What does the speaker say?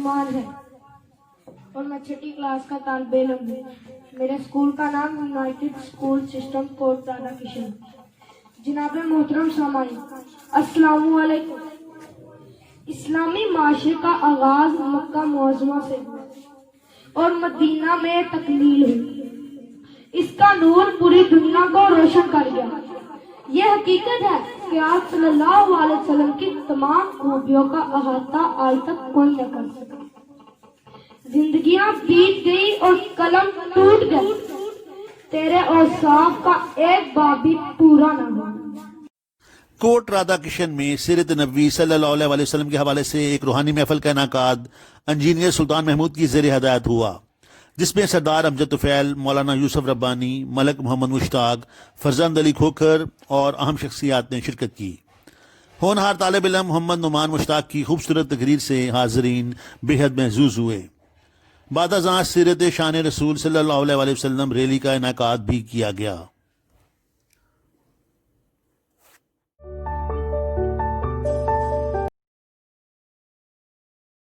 عثمان ہے اور میں چھٹی کلاس کا طالب علم ہوں۔ میرے اسکول کا نام یونائٹڈ اسکول سسٹم کوٹ رادھا کرشن۔ جناب محترم سامعین، السلام علیکم۔ اسلامی معاشرے کا آغاز مکہ معظمہ سے ہوا اور مدینہ میں تکمیل ہوئی۔ اس کا نور پوری دنیا کو روشن کر گیا۔ یہ حقیقت ہے کہ آپ صلی اللہ علیہ وسلم کی تمام خوبیوں کا احاطہ آج تک کوئی نہ کر سکا۔ زندگیاں بیت گئی اور قلم ٹوٹ گئے، تیرے اوصاف کا ایک باب بھی پورا نہ ہوا۔ کوٹ رادھا کرشن میں سیرت نبوی صلی اللہ علیہ وسلم کے حوالے سے ایک روحانی محفل کا انعقاد انجینئر سلطان محمود کی زیر ہدایت ہوا، جس میں سردار امجد طفیل، مولانا یوسف ربانی، ملک محمد مشتاق، فرزند علی کھوکھر اور اہم شخصیات نے شرکت کی۔ ہونہار طالب علم محمد نعمان مشتاق کی خوبصورت تقریر سے حاضرین بے حد محظوظ ہوئے۔ بعد ازاں سیرت شان رسول صلی اللہ علیہ وسلم ریلی کا انعقاد بھی کیا گیا۔